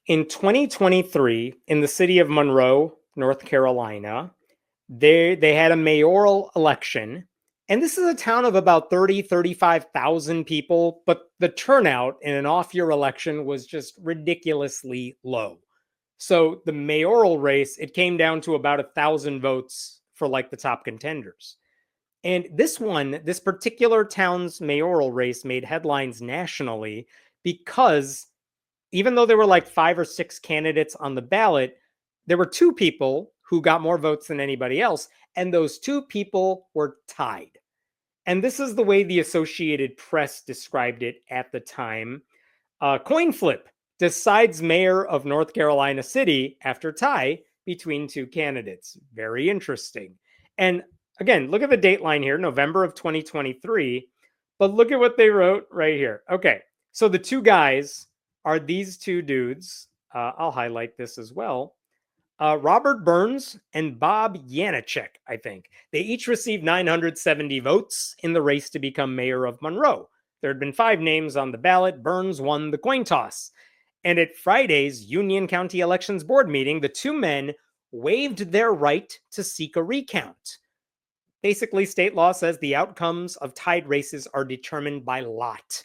In 2023, in the city of Monroe, North Carolina, they had a mayoral election. And this is a town of about 35,000 people, but the turnout in an off-year election was just ridiculously low. So the mayoral race, it came down to about 1,000 votes for like the top contenders. And this particular town's mayoral race made headlines nationally because even though there were like 5 or 6 candidates on the ballot, there were 2 people who got more votes than anybody else. And those 2 people were tied. And this is the way the Associated Press described it at the time. Coin flip decides mayor of North Carolina City after tie between 2 candidates. Very interesting. And again, look at the date line here, November of 2023. But look at what they wrote right here. Okay, so the 2 guys are these 2 dudes. I'll highlight this as well. Robert Burns and Bob Janacek, I think. They each received 970 votes in the race to become mayor of Monroe. There had been 5 names on the ballot. Burns won the coin toss. And at Friday's Union County Elections Board meeting, the 2 men waived their right to seek a recount. Basically, state law says the outcomes of tied races are determined by lot.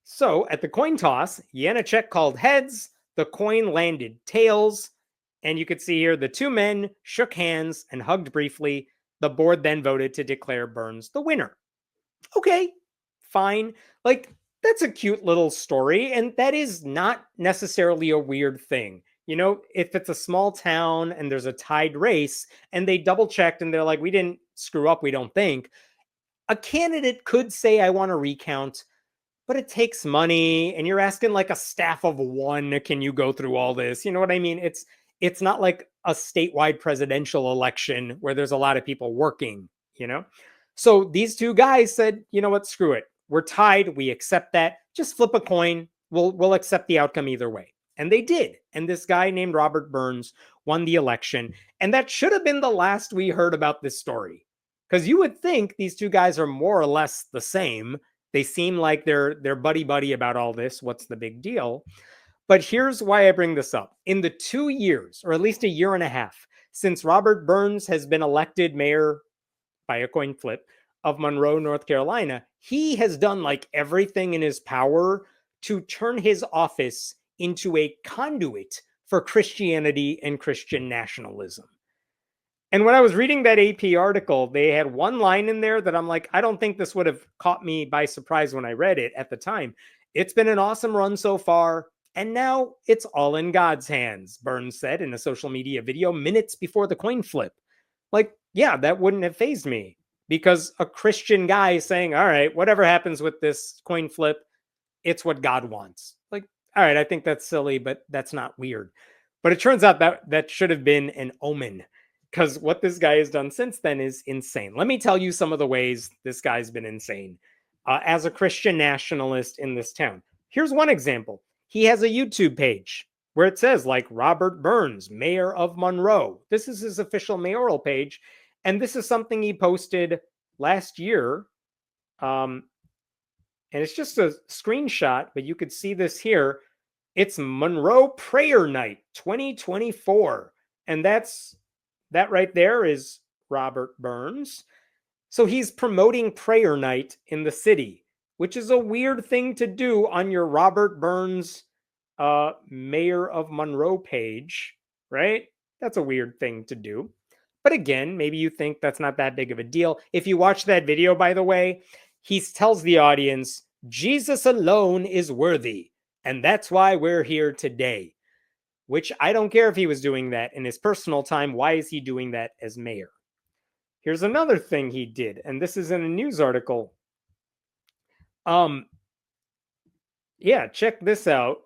So at the coin toss, Janacek called heads, the coin landed tails, and you could see here the 2 men shook hands and hugged briefly. The board then voted to declare Burns the winner. Okay, fine. Like, that's a cute little story, and that is not necessarily a weird thing. You know, if it's a small town and there's a tied race and they double checked and they're like, we didn't screw up, we don't think, a candidate could say, I want to recount, but it takes money and you're asking like a staff of 1, can you go through all this? You know what I mean? It's not like a statewide presidential election where there's a lot of people working, you know? So these 2 guys said, you know what, screw it. We're tied. We accept that. Just flip a coin. We'll accept the outcome either way. And they did. And this guy named Robert Burns won the election. And that should have been the last we heard about this story. Because you would think these 2 guys are more or less the same. They seem like they're buddy-buddy about all this. What's the big deal? But here's why I bring this up. In the 2 years, or at least a year and a half, since Robert Burns has been elected mayor by a coin flip of Monroe, North Carolina, he has done like everything in his power to turn his office into a conduit for Christianity and Christian nationalism. And when I was reading that AP article, they had one line in there that I'm like, I don't think this would have caught me by surprise when I read it at the time. It's been an awesome run so far. And now it's all in God's hands, Burns said in a social media video minutes before the coin flip. Like, yeah, that wouldn't have fazed me because a Christian guy saying, all right, whatever happens with this coin flip, it's what God wants. Like, all right, I think that's silly, but that's not weird. But it turns out that that should have been an omen because what this guy has done since then is insane. Let me tell you some of the ways this guy's been insane as a Christian nationalist in this town. Here's one example. He has a YouTube page where it says like Robert Burns, mayor of Monroe. This is his official mayoral page. And this is something he posted last year. And it's just a screenshot, but you could see this here. It's Monroe Prayer Night 2024. And that right there is Robert Burns. So he's promoting prayer night in the city, which is a weird thing to do on your Robert Burns mayor of Monroe page, right? That's a weird thing to do. But again, maybe you think that's not that big of a deal. If you watch that video, by the way, he tells the audience, Jesus alone is worthy. And that's why we're here today. Which I don't care if he was doing that in his personal time. Why is he doing that as mayor? Here's another thing he did, and this is in a news article. Yeah, check this out.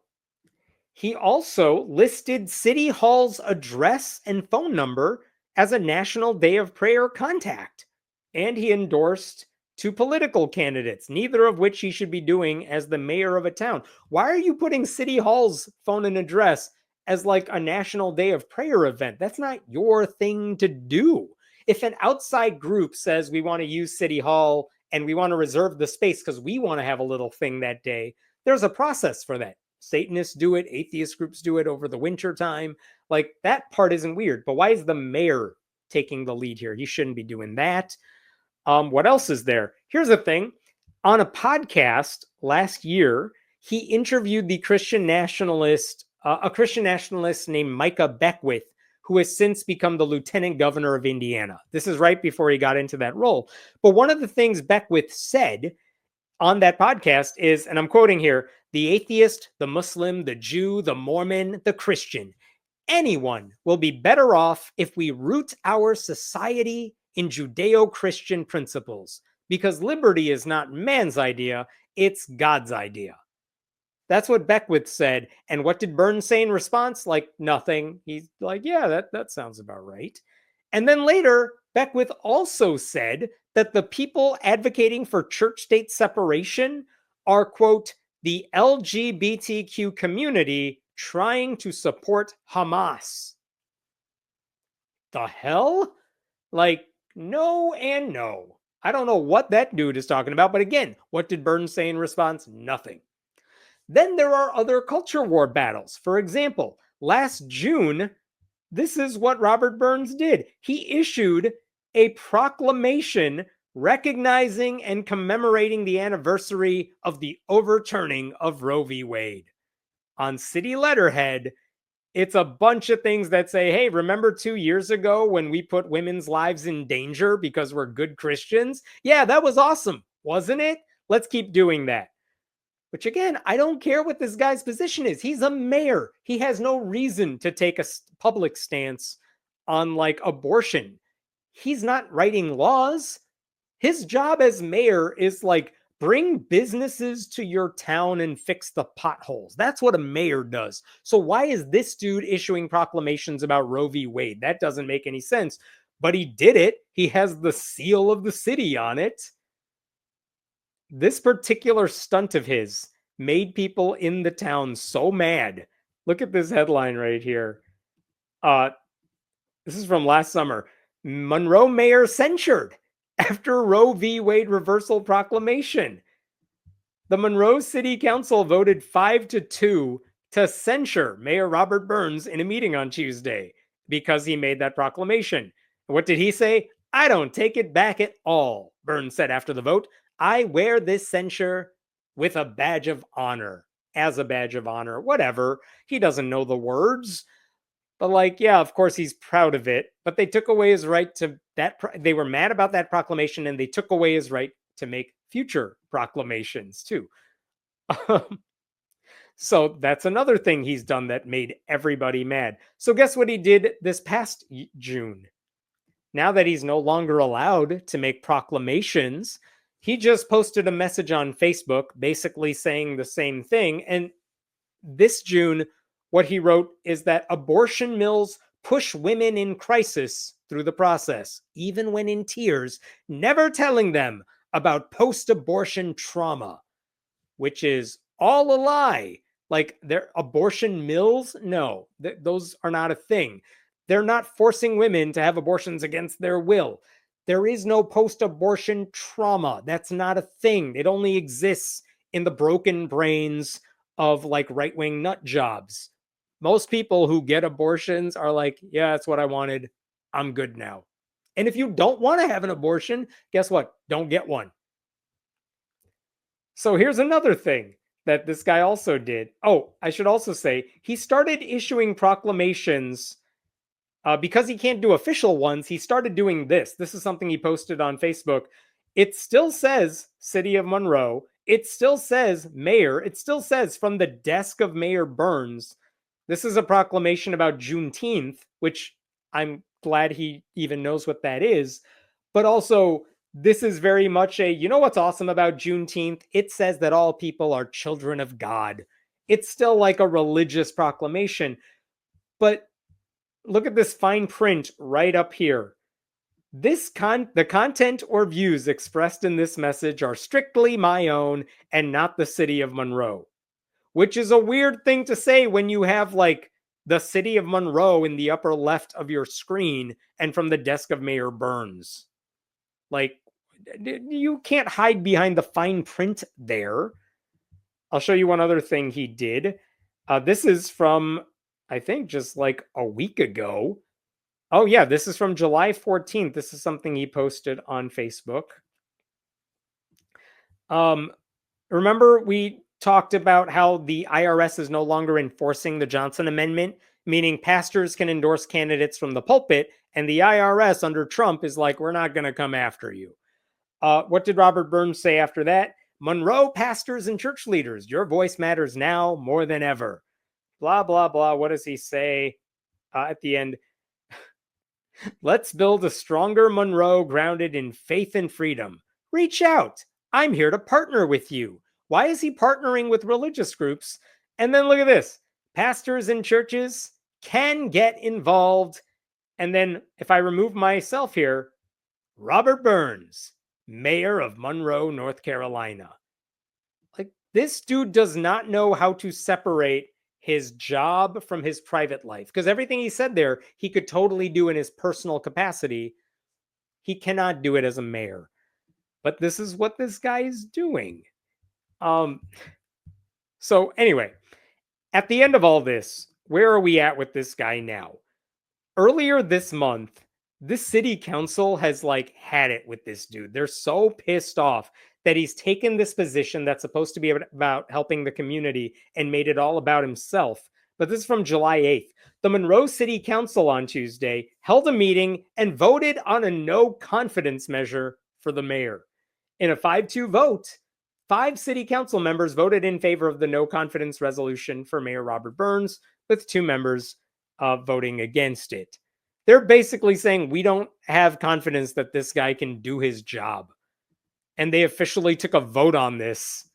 He also listed City Hall's address and phone number as a National Day of Prayer contact. And he endorsed 2 political candidates, neither of which he should be doing as the mayor of a town. Why are you putting City Hall's phone and address as like a National Day of Prayer event? That's not your thing to do. If an outside group says we want to use City Hall and we want to reserve the space because we want to have a little thing that day, there's a process for that. Satanists do it, atheist groups do it over the winter time. Like, that part isn't weird. But why is the mayor taking the lead here? He shouldn't be doing that. What else is there? Here's the thing. On a podcast last year, he interviewed the Christian nationalist, a Christian nationalist named Micah Beckwith, who has since become the lieutenant governor of Indiana. This is right before he got into that role. But one of the things Beckwith said on that podcast is, and I'm quoting here, the atheist, the Muslim, the Jew, the Mormon, the Christian, anyone will be better off if we root our society in Judeo-Christian principles, because liberty is not man's idea, it's God's idea. That's what Beckwith said. And what did Burns say in response? Like, nothing. He's like, yeah, that sounds about right. And then later, Beckwith also said that the people advocating for church-state separation are, quote, the LGBTQ community trying to support Hamas. The hell? Like, no and no. I don't know what that dude is talking about, but again, what did Burns say in response? Nothing. Then there are other culture war battles. For example, last June, this is what Robert Burns did. He issued a proclamation recognizing and commemorating the anniversary of the overturning of Roe v. Wade. On city letterhead, it's a bunch of things that say, hey, remember 2 years ago when we put women's lives in danger because we're good Christians? Yeah, that was awesome, wasn't it? Let's keep doing that. Which again, I don't care what this guy's position is. He's a mayor. He has no reason to take a public stance on like abortion. He's not writing laws. His job as mayor is like bring businesses to your town and fix the potholes. That's what a mayor does. So why is this dude issuing proclamations about Roe v. Wade? That doesn't make any sense. But he did it. He has the seal of the city on it. This particular stunt of his made people in the town so mad. Look at this headline right here. This is from last summer. Monroe mayor censured after Roe v. Wade reversal proclamation. The Monroe City Council voted 5-2 to censure Mayor Robert Burns in a meeting on Tuesday because he made that proclamation. What did he say? I don't take it back at all, Burns said after the vote. I wear this censure with a badge of honor, as a badge of honor, whatever. He doesn't know the words. But like, yeah, of course he's proud of it. But they took away his right to that. They were mad about that proclamation, and they took away his right to make future proclamations too. So that's another thing he's done that made everybody mad. So guess what he did this past June? Now that he's no longer allowed to make proclamations, he just posted a message on Facebook basically saying the same thing. And this June, what he wrote is that abortion mills push women in crisis through the process, even when in tears, never telling them about post-abortion trauma, which is all a lie. Like, they're abortion mills? No, those are not a thing. They're not forcing women to have abortions against their will. There is no post-abortion trauma. That's not a thing. It only exists in the broken brains of like right-wing nut jobs. Most people who get abortions are like, yeah, that's what I wanted. I'm good now. And if you don't want to have an abortion, guess what? Don't get one. So here's another thing that this guy also did. Oh, I should also say, he started issuing proclamations because he can't do official ones. He started doing this. This is something he posted on Facebook. It still says City of Monroe. It still says Mayor. It still says from the desk of Mayor Burns. This is a proclamation about Juneteenth, which I'm glad he even knows what that is. But also, this is very much a, you know what's awesome about Juneteenth? It says that all people are children of God. It's still like a religious proclamation. But look at this fine print right up here. The content or views expressed in this message are strictly my own and not the City of Monroe. Which is a weird thing to say when you have like the City of Monroe in the upper left of your screen and from the desk of Mayor Burns. Like, you can't hide behind the fine print there. I'll show you one other thing he did. This is from, I think, just like a week ago. Oh, yeah, this is from July 14th. This is something he posted on Facebook. Um, Remember, we talked about how the IRS is no longer enforcing the Johnson Amendment, meaning pastors can endorse candidates from the pulpit, and the IRS under Trump is like, we're not going to come after you. What did Robert Burns say after that? Monroe pastors and church leaders, your voice matters now more than ever. Blah, blah, blah. What does he say at the end? Let's build a stronger Monroe grounded in faith and freedom. Reach out. I'm here to partner with you. Why is he partnering with religious groups? And then look at this. Pastors and churches can get involved. And then if I remove myself here, Robert Burns, mayor of Monroe, North Carolina. Like, this dude does not know how to separate his job from his private life, because everything he said there, he could totally do in his personal capacity. He cannot do it as a mayor. But this is what this guy is doing. So anyway, at the end of all this, where are we at with this guy now? Earlier this month, this city council has like had it with this dude. They're so pissed off that he's taken this position that's supposed to be about helping the community and made it all about himself. But this is from July 8th. The Monroe City Council on Tuesday held a meeting and voted on a no confidence measure for the mayor. In a 5-2 vote, 5 city council members voted in favor of the no confidence resolution for Mayor Robert Burns, with 2 members voting against it. They're basically saying we don't have confidence that this guy can do his job. And they officially took a vote on this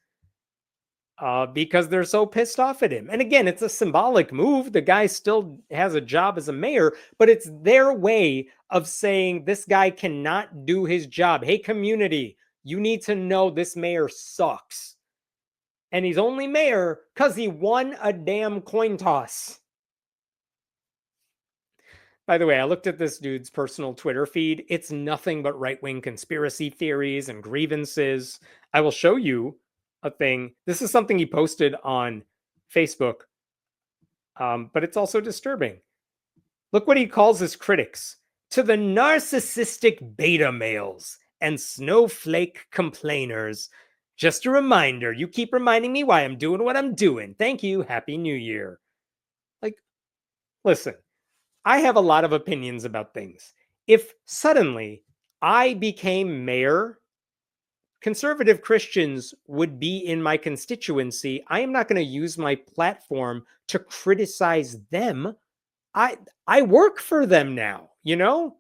because they're so pissed off at him. And again, it's a symbolic move. The guy still has a job as a mayor, but it's their way of saying this guy cannot do his job. Hey, community, you need to know this mayor sucks. And he's only mayor because he won a damn coin toss. By the way, I looked at this dude's personal Twitter feed. It's nothing but right-wing conspiracy theories and grievances. I will show you a thing. This is something he posted on Facebook, but it's also disturbing. Look what he calls his critics. To the narcissistic beta males and snowflake complainers, just a reminder, you keep reminding me why I'm doing what I'm doing. Thank you. Happy New Year. Like, listen. I have a lot of opinions about things. If suddenly I became mayor, conservative Christians would be in my constituency. I am not going to use my platform to criticize them. I work for them now, you know?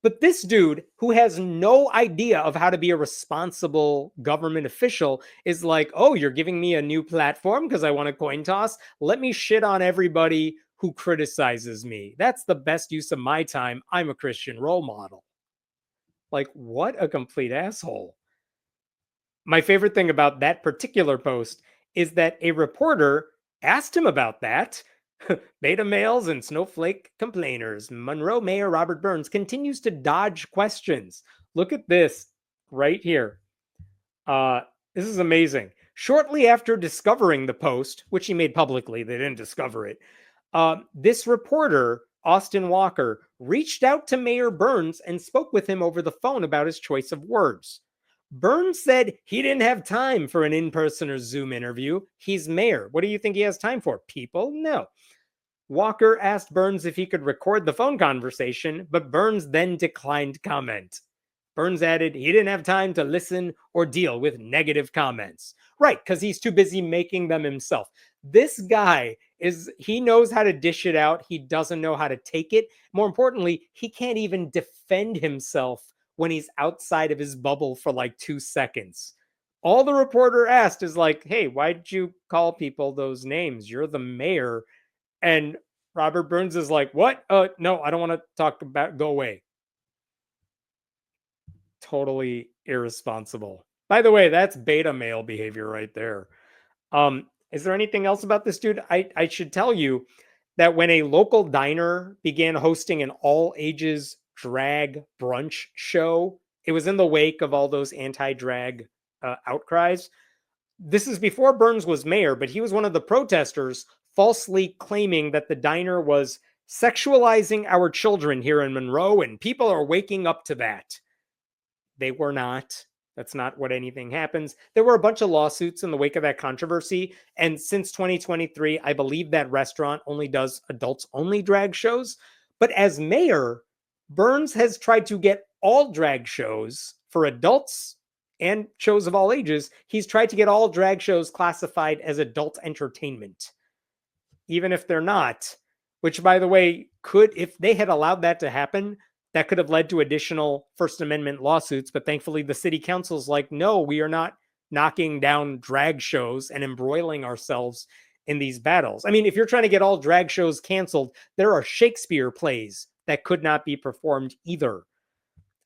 But this dude who has no idea of how to be a responsible government official is like, oh, you're giving me a new platform because I want a coin toss? Let me shit on everybody who criticizes me. That's the best use of my time. I'm a Christian role model. Like, what a complete asshole. My favorite thing about that particular post is that a reporter asked him about that. Beta males and snowflake complainers. Monroe Mayor Robert Burns continues to dodge questions. Look at this right here. This is amazing. Shortly after discovering the post, which he made publicly, they didn't discover it. This reporter, Austin Walker, reached out to Mayor Burns and spoke with him over the phone about his choice of words. Burns said he didn't have time for an in-person or Zoom interview. He's mayor. What do you think he has time for? People? No. Walker asked Burns if he could record the phone conversation, but Burns then declined comment. Burns added he didn't have time to listen or deal with negative comments. Right, because he's too busy making them himself. This guy he knows how to dish it out. He doesn't know how to take it. More importantly, he can't even defend himself when he's outside of his bubble for like 2 seconds. All the reporter asked is like, hey, why did you call people those names? You're the mayor. And Robert Burns is like, what? No, I don't want to talk about, go away. Totally irresponsible. By the way, that's beta male behavior right there. Is there anything else about this dude? I should tell you that when a local diner began hosting an all ages drag brunch show, it was in the wake of all those anti-drag outcries. This is before Burns was mayor, but he was one of the protesters falsely claiming that the diner was sexualizing our children here in Monroe, and people are waking up to that. They were not. That's not what anything happens. There were a bunch of lawsuits in the wake of that controversy. And since 2023, I believe that restaurant only does adults only drag shows. But as mayor, Burns has tried to get all drag shows for adults and shows of all ages. He's tried to get all drag shows classified as adult entertainment, even if they're not, which, by the way, could, if they had allowed that to happen, that could have led to additional First Amendment lawsuits. But thankfully, the city council's like, no, we are not knocking down drag shows and embroiling ourselves in these battles. I mean, if you're trying to get all drag shows canceled, there are Shakespeare plays that could not be performed either.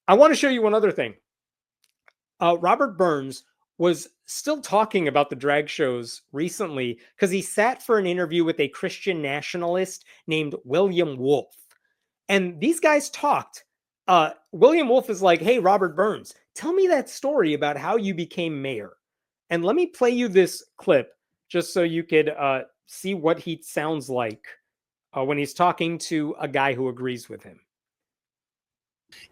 I want to show you one other thing. Robert Burns was still talking about the drag shows recently because he sat for an interview with a Christian nationalist named William Wolfe. And these guys talked. William Wolfe is like, hey, Robert Burns, tell me that story about how you became mayor. And let me play you this clip just so you could see what he sounds like when he's talking to a guy who agrees with him.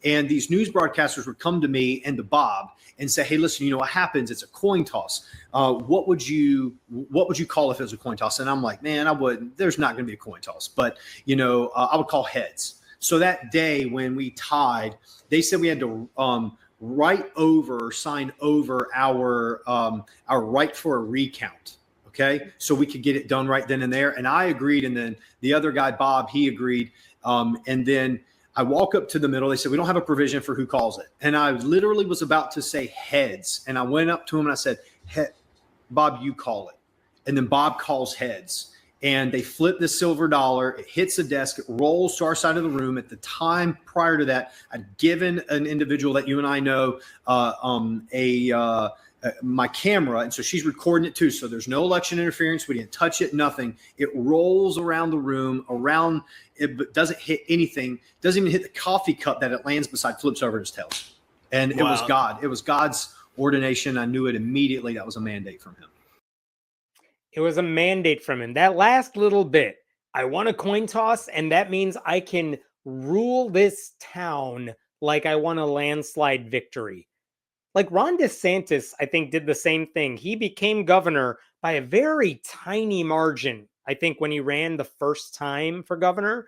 And these news broadcasters would come to me and to Bob and say, hey, listen, you know what happens? It's a coin toss. What would you call if it was a coin toss? And I'm like, man, I wouldn't. There's not going to be a coin toss. But, you know, I would call heads. So that day when we tied, they said we had to sign over our right for a recount. Okay. So we could get it done right then and there. And I agreed. And then the other guy, Bob, he agreed. And then I walk up to the middle. They said, we don't have a provision for who calls it. And I literally was about to say heads. And I went up to him and I said, Bob, you call it. And then Bob calls heads. And they flip the silver dollar. It hits the desk. It rolls to our side of the room. At the time prior to that, I'd given an individual that you and I know my camera. And so she's recording it too. So there's no election interference. We didn't touch it, nothing. It rolls around the room, but doesn't hit anything. Doesn't even hit the coffee cup that it lands beside, flips over his tails. And It was God. It was God's ordination. I knew it immediately. That was a mandate from him. It was a mandate from him. That last little bit, I want a coin toss, and that means I can rule this town like I want a landslide victory. Like Ron DeSantis, I think, did the same thing. He became governor by a very tiny margin, I think, when he ran the first time for governor.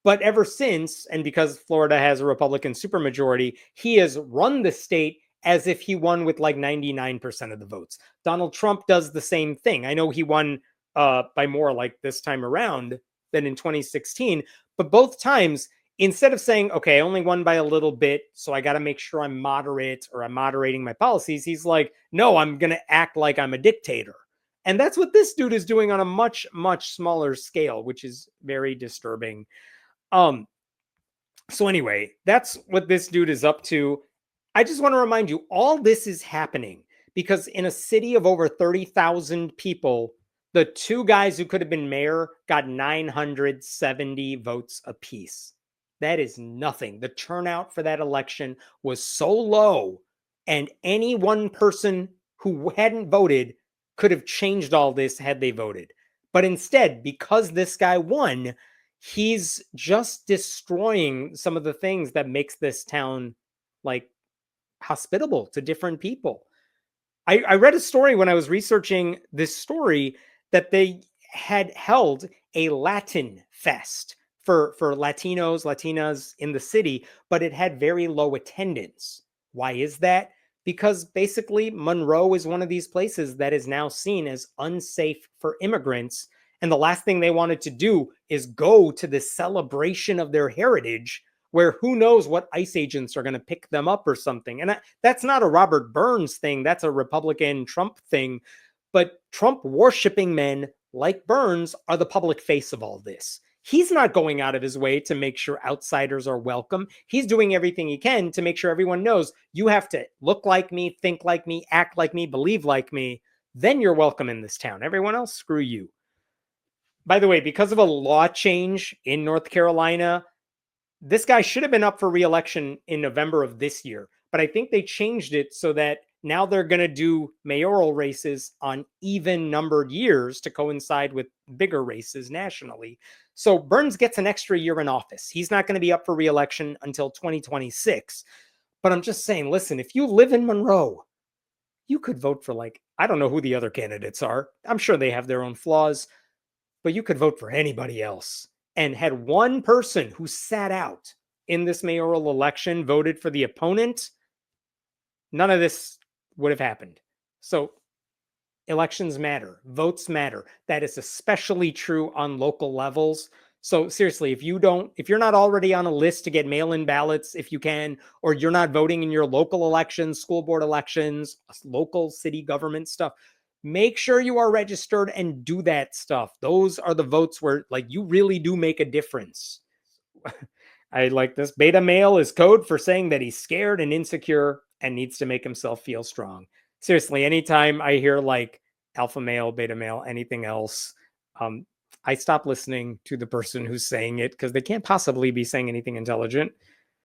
But ever since, and because Florida has a Republican supermajority, he has run the state as if he won with like 99% of the votes. Donald Trump does the same thing. I know he won by more like this time around than in 2016, but both times, instead of saying, okay, I only won by a little bit, so I got to make sure I'm moderate or I'm moderating my policies, he's like, no, I'm going to act like I'm a dictator. And that's what this dude is doing on a much, much smaller scale, which is very disturbing. So anyway, that's what this dude is up to. I just want to remind you, all this is happening because in a city of over 30,000 people, the two guys who could have been mayor got 970 votes apiece. That is nothing. The turnout for that election was so low, and any one person who hadn't voted could have changed all this had they voted. But instead, because this guy won, he's just destroying some of the things that makes this town like hospitable to different people. I read a story when I was researching this story that they had held a Latin fest for Latinos, Latinas in the city, but it had very low attendance. Why is that? Because basically Monroe is one of these places that is now seen as unsafe for immigrants. And the last thing they wanted to do is go to the celebration of their heritage where who knows what ICE agents are going to pick them up or something. And that's not a Robert Burns thing. That's a Republican Trump thing. But Trump worshiping men like Burns are the public face of all this. He's not going out of his way to make sure outsiders are welcome. He's doing everything he can to make sure everyone knows you have to look like me, think like me, act like me, believe like me. Then you're welcome in this town. Everyone else, screw you. By the way, because of a law change in North Carolina, this guy should have been up for re-election in November of this year. But I think they changed it so that Now they're going to do mayoral races on even numbered years to coincide with bigger races nationally. So Burns gets an extra year in office. He's not going to be up for re-election until 2026. But I'm just saying, listen, if you live in Monroe, you could vote for, like, I don't know who the other candidates are. I'm sure they have their own flaws, but you could vote for anybody else. And had one person who sat out in this mayoral election voted for the opponent, none of this would have happened. So elections matter, votes matter. That is especially true on local levels. So seriously, if you're not already on a list to get mail-in ballots, if you can, or you're not voting in your local elections, school board elections, local city government stuff, make sure you are registered and do that stuff. Those are the votes where, like, you really do make a difference. I like this. Beta male is code for saying that he's scared and insecure and needs to make himself feel strong. Seriously, anytime I hear like alpha male, beta male, anything else, I stop listening to the person who's saying it because they can't possibly be saying anything intelligent.